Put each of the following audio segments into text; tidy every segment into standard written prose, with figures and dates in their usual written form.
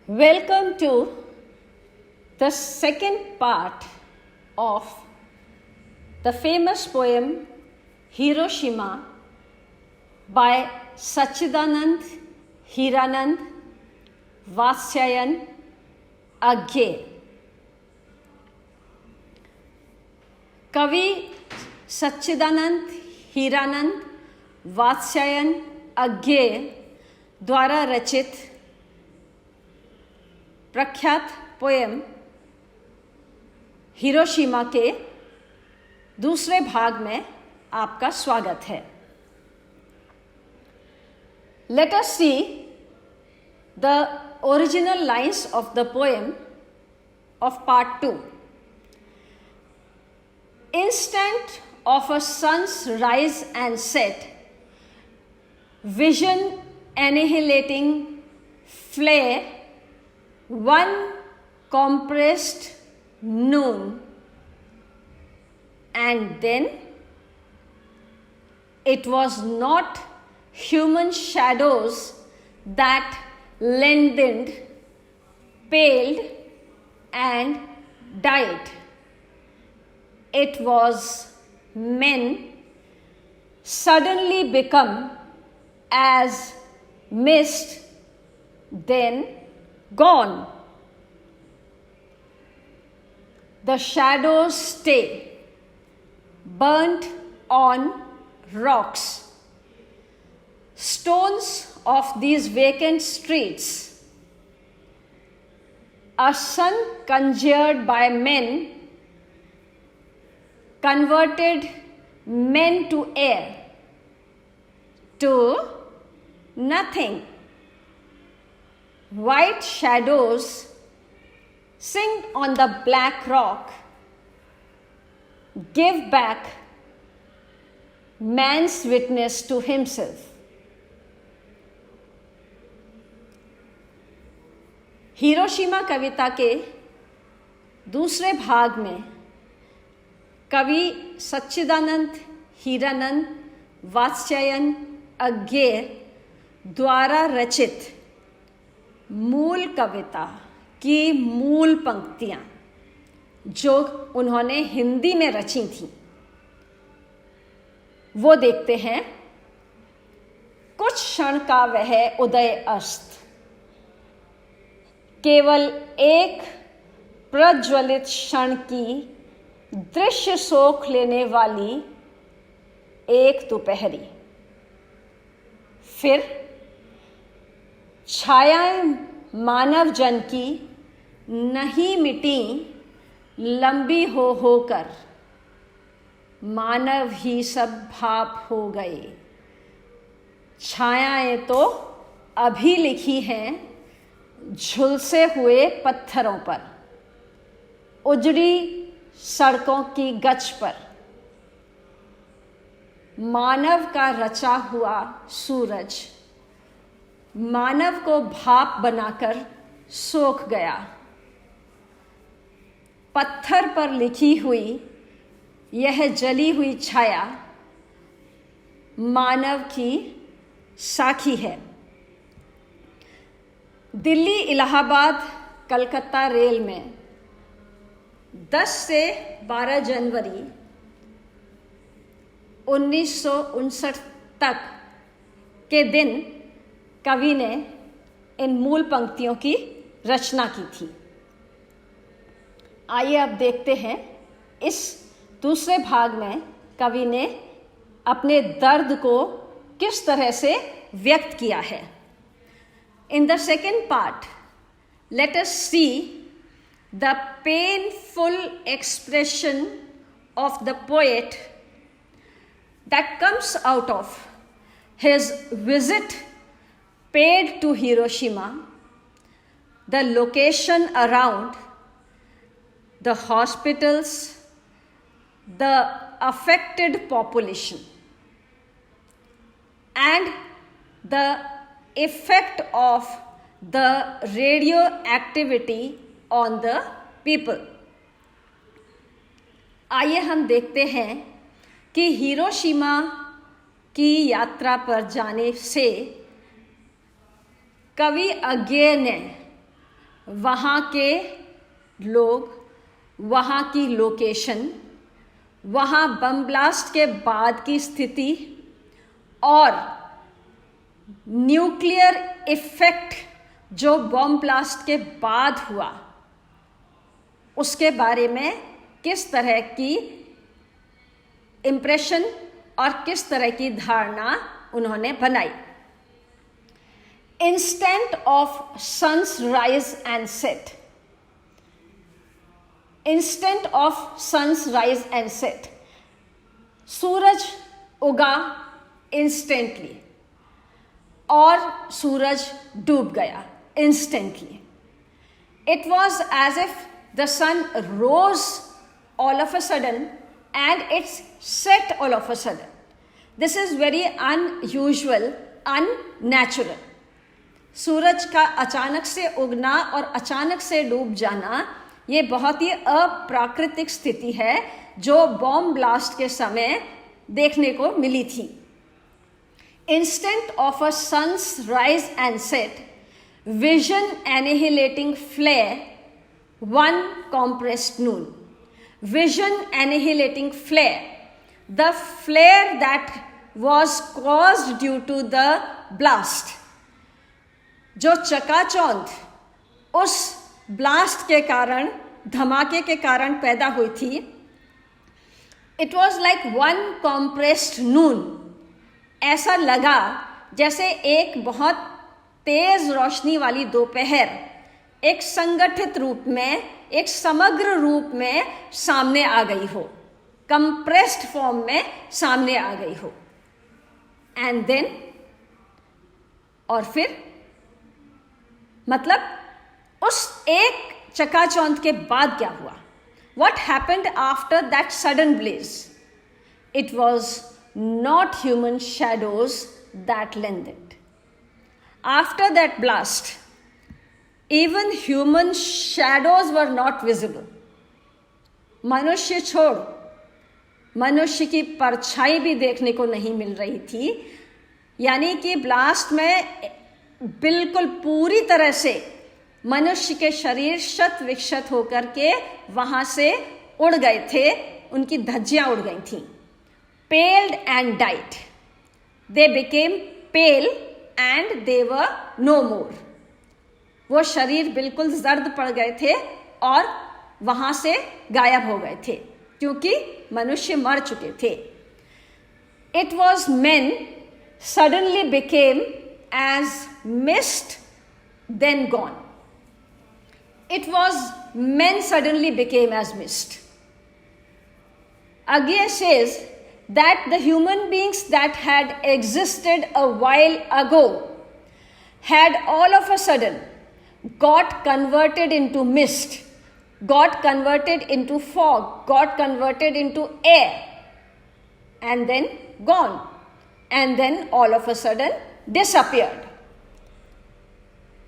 Welcome to the second part of the famous poem Hiroshima by Sachidanand Hiranand Vatsyayan Agye. कवि सच्चिदानंद हीरानंद वात्स्यायन अज्ञे द्वारा रचित प्रख्यात poem Hiroshima के दूसरे भाग में आपका स्वागत है. Let us see the original lines of the poem of part 2. Instant of a sun's rise and set, vision annihilating flare, one compressed noon, and then it was not human shadows that lengthened, paled, and died. It was men suddenly become as mist, then gone. The shadows stay, burnt on rocks. Stones of these vacant streets, a sun conjured by men, converted men to air, to nothing. White shadows sink on the black rock, give back man's witness to himself. Hiroshima कविता के दूसरे भाग में कवि सच्चिदानंद हीरानंद वात्स्यायन अज्ञे द्वारा रचित मूल कविता की मूल पंक्तियां जो उन्होंने हिंदी में रची थीं, वो देखते हैं. कुछ क्षण का वह उदय अस्त, केवल एक प्रज्वलित क्षण की दृश्य सोख लेने वाली एक दोपहरी. फिर छायाएं मानव जन की नहीं मिटी, लंबी हो होकर मानव ही सब भाप हो गए. छायाएं तो अभी लिखी हैं झुलसे हुए पत्थरों पर, उजड़ी सड़कों की गच पर. मानव का रचा हुआ सूरज मानव को भाप बनाकर सोख गया. पत्थर पर लिखी हुई यह जली हुई छाया मानव की साखी है. दिल्ली इलाहाबाद कलकत्ता रेल में 10 से 12 जनवरी 1959 तक के दिन कवि ने इन मूल पंक्तियों की रचना की थी. आइए अब देखते हैं इस दूसरे भाग में कवि ने अपने दर्द को किस तरह से व्यक्त किया है. In the second part, let us see the painful expression of the poet that comes out of his visit paid to Hiroshima, the location around, the hospitals, the affected population, and the effect of the radioactivity on the people. आइए हम देखते हैं कि Hiroshima की यात्रा पर जाने से कवि अज्ञे ने वहाँ के लोग, वहाँ की लोकेशन, वहाँ बम ब्लास्ट के बाद की स्थिति और न्यूक्लियर इफेक्ट जो बम ब्लास्ट के बाद हुआ, उसके बारे में किस तरह की इम्प्रेशन और किस तरह की धारणा उन्होंने बनाई। Instant of suns rise and set, instant of suns rise and set, सूरज उगा इंस्टेंटली और सूरज डूब गया instantly. It was as if the sun rose all of a sudden and it's set all of a sudden. This is very unusual, unnatural. सूरज का अचानक से उगना और अचानक से डूब जाना ये बहुत ही अप्राकृतिक स्थिति है जो बॉम्ब ब्लास्ट के समय देखने को मिली थी। Instant of a sun's rise and set, vision annihilating flare, one compressed noon. Vision annihilating flare, the flare that was caused due to the blast, जो चकाचौंध उस ब्लास्ट के कारण, धमाके के कारण पैदा हुई थी, it was like one compressed noon. ऐसा लगा जैसे एक बहुत तेज रोशनी वाली दोपहर एक संगठित रूप में, एक समग्र रूप में सामने आ गई हो, कंप्रेस्ड फॉर्म में सामने आ गई हो। एंड देन, और फिर मतलब उस एक चकाचौंध के बाद क्या हुआ? What happened after that sudden blaze? It was not human shadows that lengthened. After that blast, even human shadows were not visible. मनुष्य छोड़, मनुष्य की परछाई भी देखने को नहीं मिल रही थी। यानी कि ब्लास्ट में बिल्कुल पूरी तरह से मनुष्य के शरीर शत विक्षत होकर के वहां से उड़ गए थे, उनकी धज्जियां उड़ गई थीं। Paled and died. They became pale and they were no more. वो शरीर बिल्कुल जर्द पड़ गए थे और वहां से गायब हो गए थे क्योंकि मनुष्य मर चुके थे। It was men suddenly became as mist, then gone. It was men suddenly became as mist. Again says that the human beings that had existed a while ago had all of a sudden got converted into mist, got converted into fog, got converted into air, and then gone, and then all of a sudden disappeared.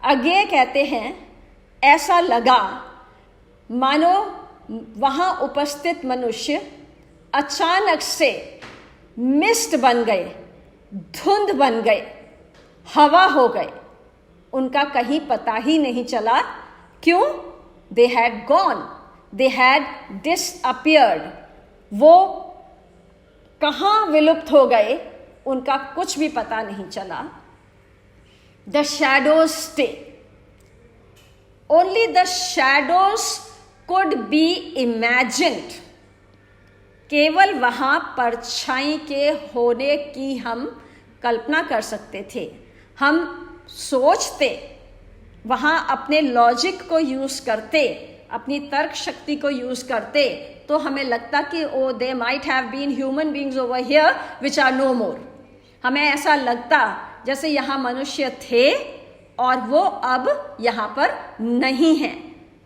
आगे कहते हैं ऐसा लगा मानो वहां उपस्थित मनुष्य अचानक से मिस्ट बन गए, धुंध बन गए, हवा हो गए, उनका कहीं पता ही नहीं चला। क्यों? They had gone, they had disappeared. वो कहाँ विलुप्त हो गए उनका कुछ भी पता नहीं चला। The shadows stay, only the shadows could be imagined. केवल वहां परछाई के होने की हम कल्पना कर सकते थे, हम सोचते, वहां अपने लॉजिक को यूज करते, अपनी तर्क शक्ति को यूज करते तो हमें लगता कि oh they might have been human beings over here which are no more. हमें ऐसा लगता जैसे यहाँ मनुष्य थे और वो अब यहाँ पर नहीं हैं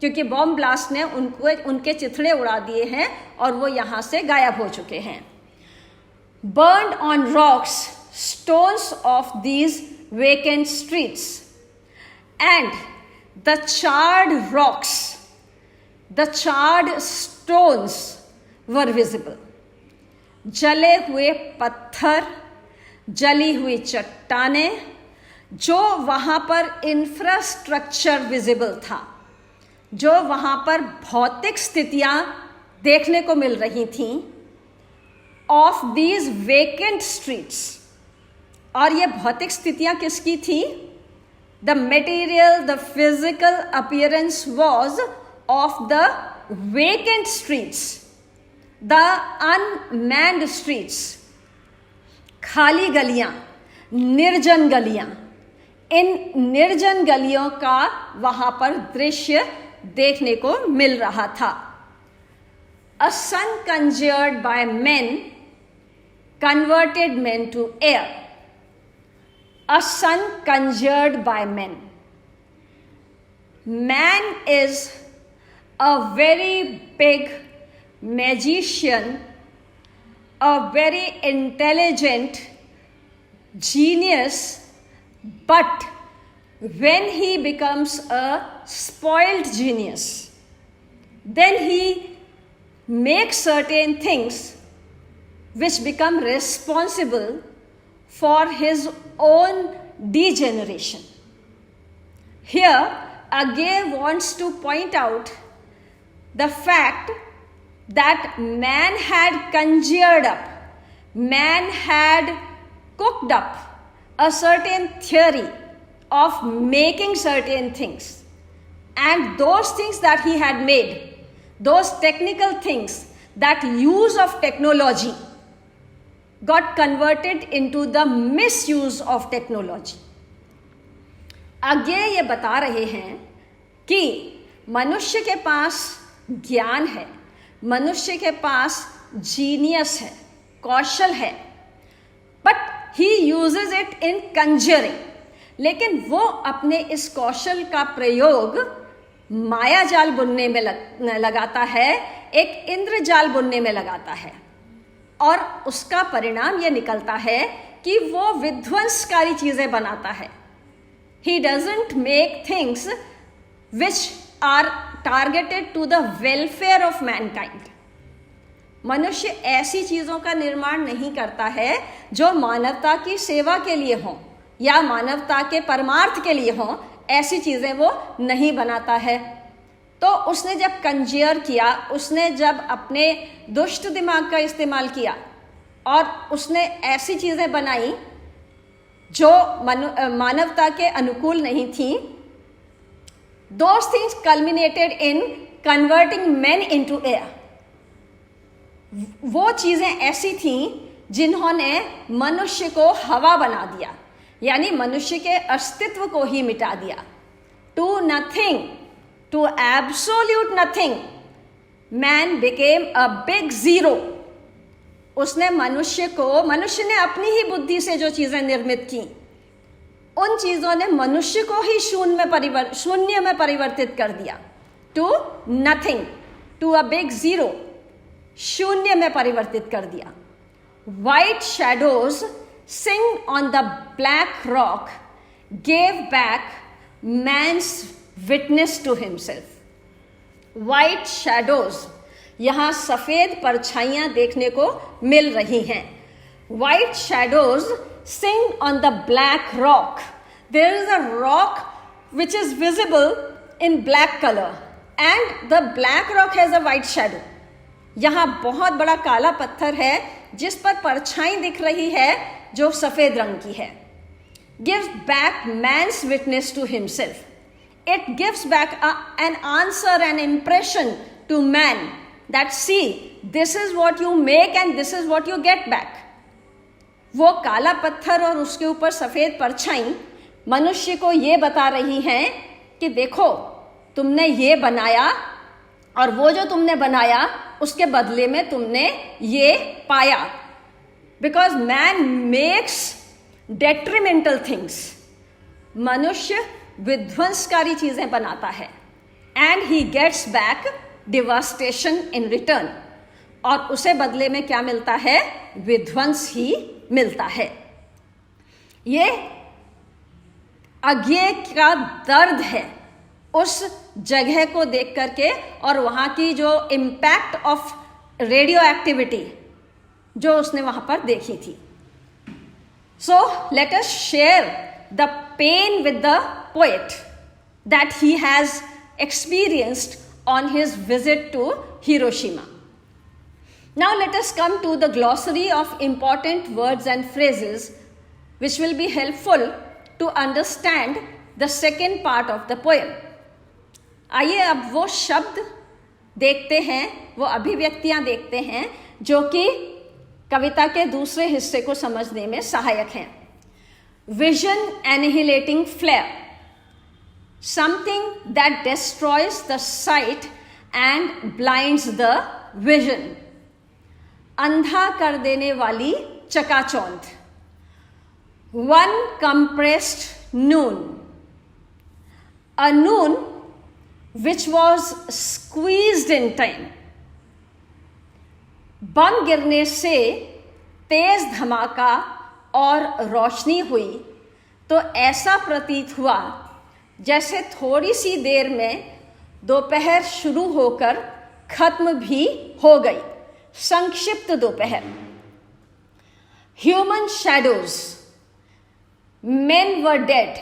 क्योंकि बॉम्ब ब्लास्ट ने उनके चिथड़े उड़ा दिए हैं और वो यहाँ से गायब हो चुके हैं। Burned on rocks stones of these vacant streets, and the charred rocks, the charred stones were visible. जले हुए पत्थर, जली हुई चट्टानें, जो वहाँ पर इंफ्रास्ट्रक्चर विजिबल था, जो वहाँ पर भौतिक स्थितियाँ देखने को मिल रही थीं ऑफ दीज वेकेंट स्ट्रीट्स। और ये भौतिक स्थितियाँ किसकी थी? The material, the physical appearance was of the vacant streets, the unmanned streets, खाली गलियाँ, निर्जन गलियाँ। इन निर्जन गलियों का वहाँ पर दृश्य देखने को मिल रहा था। A sun conjured by men converted men to air. A sun conjured by men. Man is a very big magician, a very intelligent genius, but when he becomes a spoiled genius, then he makes certain things which become responsible for his own degeneration. Here, Agay wants to point out the fact that man had conjured up, man had cooked up a certain theory of making certain things, and those things that he had made, those technical things, that use of technology got converted into the misuse of technology. आगे ये बता रहे हैं कि मनुष्य के पास ज्ञान है, मनुष्य के पास जीनियस है, कौशल है, but he uses it in Conjuring, लेकिन वो अपने इस कौशल का प्रयोग माया जाल बुनने में लगाता है, एक इंद्रजाल बुनने में लगाता है, और उसका परिणाम ये निकलता है कि वो विध्वंसकारी चीजें बनाता है. He doesn't make things which are targeted to the welfare of mankind. मनुष्य ऐसी चीजों का निर्माण नहीं करता है जो मानवता की सेवा के लिए हों या मानवता के परमार्थ के लिए हों. ऐसी चीजें वो नहीं बनाता है. तो उसने जब कंजेयर किया, उसने जब अपने दुष्ट दिमाग का इस्तेमाल किया और उसने ऐसी चीजें बनाई जो मानवता के अनुकूल नहीं थी. Those things culminated in converting men into air. वो चीजें ऐसी थीं जिन्होंने मनुष्य को हवा बना दिया, यानी मनुष्य के अस्तित्व को ही मिटा दिया. To nothing, to absolute nothing, man became a big zero. उसने मनुष्य ने अपनी ही बुद्धि से जो चीजें निर्मित की, उन चीजों ने मनुष्य को ही शून्य में परिवर्तित कर दिया. To nothing, to a big zero, शून्य में परिवर्तित कर दिया. White shadows sing on the black rock gave back man's witness to himself. White shadows, यहां सफेद परछाइयां देखने को मिल रही हैं. White shadows sing on the black rock. There is a rock which is visible in black color and the black rock has a white shadow. यहाँ बहुत बड़ा काला पत्थर है जिस पर परछाई दिख रही है जो सफेद रंग की है. Gives back man's witness to himself. It gives back an answer, an impression to man that see, this is what you make and this is what you get back. वो काला पत्थर और उसके ऊपर सफेद परछाई मनुष्य को ये बता रही हैं कि देखो, तुमने ये बनाया और वो जो तुमने बनाया उसके बदले में तुमने ये पाया. Because man makes detrimental things, मनुष्य विध्वंसकारी चीजें बनाता है and he gets back devastation in return. और उसे बदले में क्या मिलता है? विध्वंस ही मिलता है. ये अज्ञेय का दर्द है उस जगह को देख करके और वहां की जो इम्पैक्ट ऑफ रेडियो एक्टिविटी जो उसने वहां पर देखी थी. So let us share the pain with the poet that he has experienced on his visit to Hiroshima. Now let us come to the glossary of important words and phrases which will be helpful to understand the second part of the poem. आइए अब वो शब्द देखते हैं, वो अभिव्यक्तियां देखते हैं जो कि कविता के दूसरे हिस्से को समझने में सहायक हैं. Vision annihilating flare, something that destroys the sight and blinds the vision. अंधा कर देने वाली चकाचौंध. One compressed noon, a noon which was squeezed in time. बम गिरने से तेज धमाका और रोशनी हुई तो ऐसा प्रतीत हुआ जैसे थोड़ी सी देर में दोपहर शुरू होकर खत्म भी हो गई. संक्षिप्त दोपहर. Human shadows, men were dead,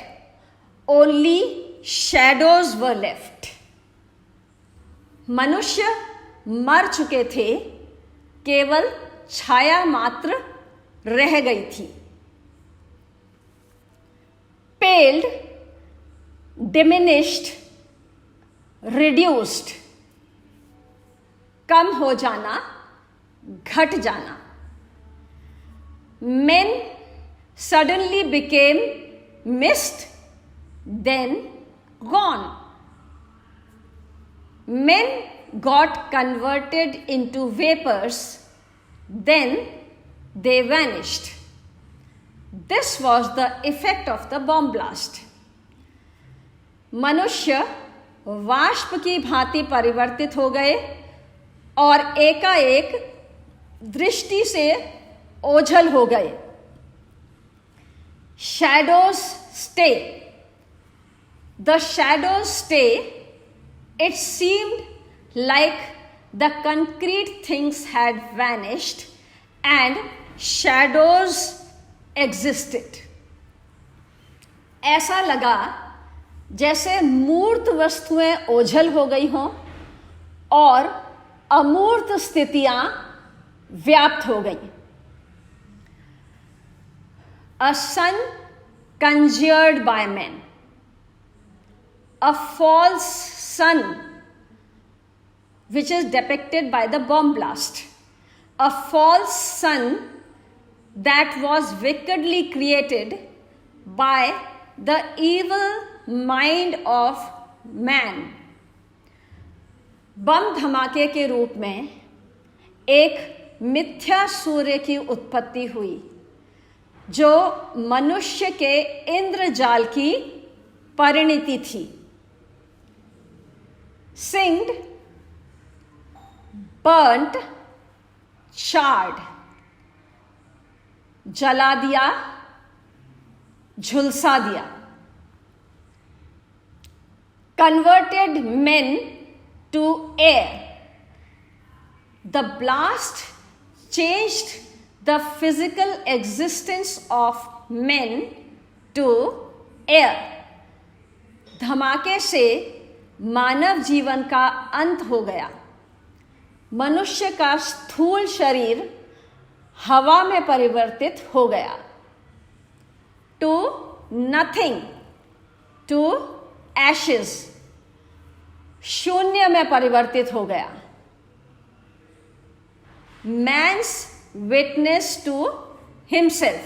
only shadows were left. मनुष्य मर चुके थे, केवल छाया मात्र रह गई थी. Paled, diminished, reduced, कम हो जाना, घट जाना. Men suddenly became mist, then gone. Men got converted into vapors, then they vanished. This was the effect of the bomb blast. मनुष्य वाष्प की भांति परिवर्तित हो गए और एकाएक दृष्टि से ओझल हो गए. Shadows stay. The shadows stay. It seemed like the concrete things had vanished and shadows existed. ऐसा लगा जैसे मूर्त वस्तुएं ओझल हो गई हों और अमूर्त स्थितियां व्याप्त हो गई. A sun conjured by men. A false sun which is depicted by the bomb blast. A false sun that was wickedly created by the evil mind of man. बम धमाके के रूप में एक मिथ्या सूर्य की उत्पत्ति हुई जो मनुष्य के इंद्रजाल की परिणति थी. Singed, burnt, charred, जला दिया, झुलसा दिया. Converted men to air. The blast changed the physical existence of men to air. धमाके से मानव जीवन का अंत हो गया. मनुष्य का स्थूल शरीर हवा में परिवर्तित हो गया. To nothing, to ashes, शून्य में परिवर्तित हो गया. Man's witness to himself.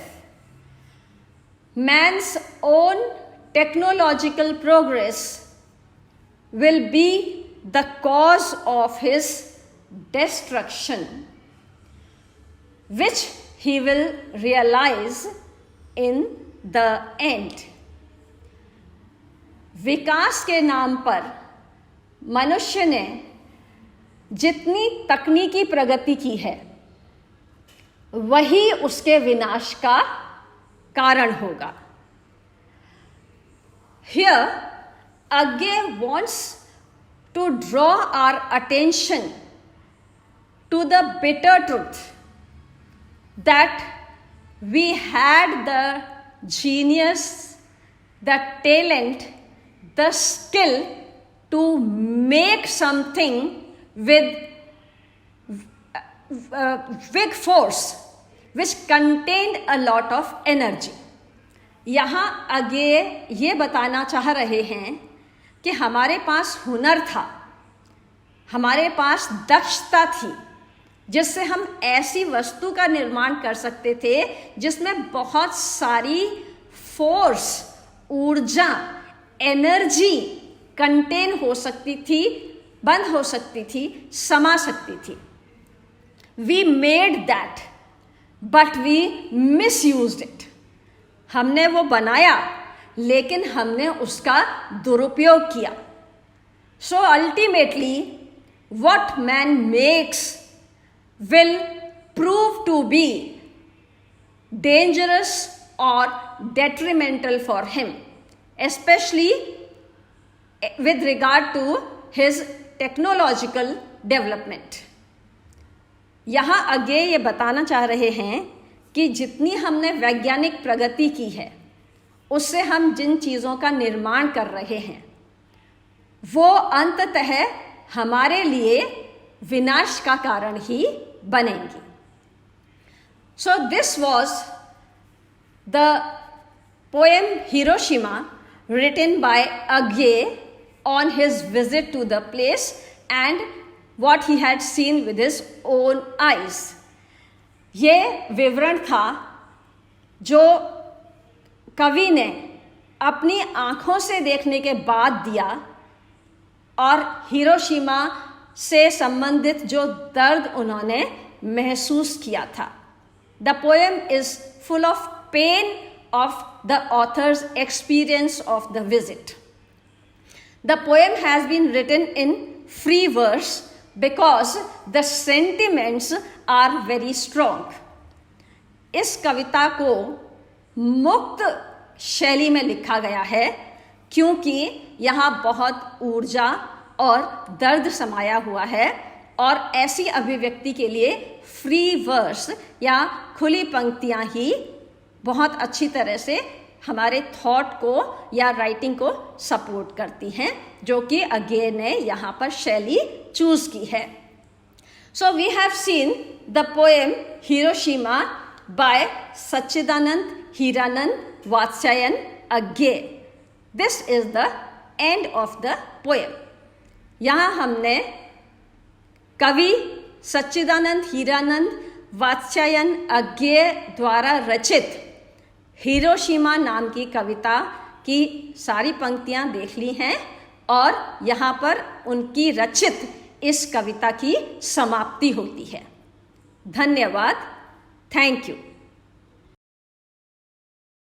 Man's own technological progress will be the cause of his destruction, which he will realize in the end. विकास के नाम पर मनुष्य ने जितनी तकनीकी प्रगति की है वही उसके विनाश का कारण होगा. Here, Agge wants to draw our attention to the bitter truth that we had the genius, the talent, the skill to make something with big force which contained a lot of energy. यहाँ आगे ये बताना चाह रहे हैं कि हमारे पास हुनर था, हमारे पास दक्षता थी, जिससे हम ऐसी वस्तु का निर्माण कर सकते थे जिसमें बहुत सारी फोर्स, ऊर्जा, एनर्जी कंटेन हो सकती थी, बंद हो सकती थी, समा सकती थी. We made that but we misused it. हमने वो बनाया लेकिन हमने उसका दुरुपयोग किया. So ultimately what man makes will prove to be dangerous or detrimental for him, especially with regard to his technological development. यहाँ आगे ये बताना चाह रहे हैं कि जितनी हमने वैज्ञानिक प्रगति की है उससे हम जिन चीज़ों का निर्माण कर रहे हैं वो अंततः हमारे लिए विनाश का कारण ही बनेंगी. So this was the poem Hiroshima written by Agye on his visit to the place and what he had seen with his own eyes. ये विवरण था जो कवि ने अपनी आँखों से देखने के बाद दिया और हिरोशिमा से संबंधित जो दर्द उन्होंने महसूस किया था. The poem is full of pain of the author's experience of the visit. The poem has been written in free verse because the sentiments are very strong. इस कविता को मुक्त शैली में लिखा गया है क्योंकि यहाँ बहुत ऊर्जा और दर्द समाया हुआ है और ऐसी अभिव्यक्ति के लिए फ्री वर्स या खुली पंक्तियाँ ही बहुत अच्छी तरह से हमारे थॉट को या राइटिंग को सपोर्ट करती हैं, जो कि अगे ने यहाँ पर शैली चूज की है. So we have seen the poem Hiroshima by Sachchidananda Hirananda Vatsyayan Agyeya. This is the end of the poem. यहाँ हमने कवि सच्चिदानंद हीरानंद वात्स्यायन अगे द्वारा रचित हिरोशिमा नाम की कविता की सारी पंक्तियाँ देख ली हैं और यहाँ पर उनकी रचित इस कविता की समाप्ति होती है. धन्यवाद. Thank you.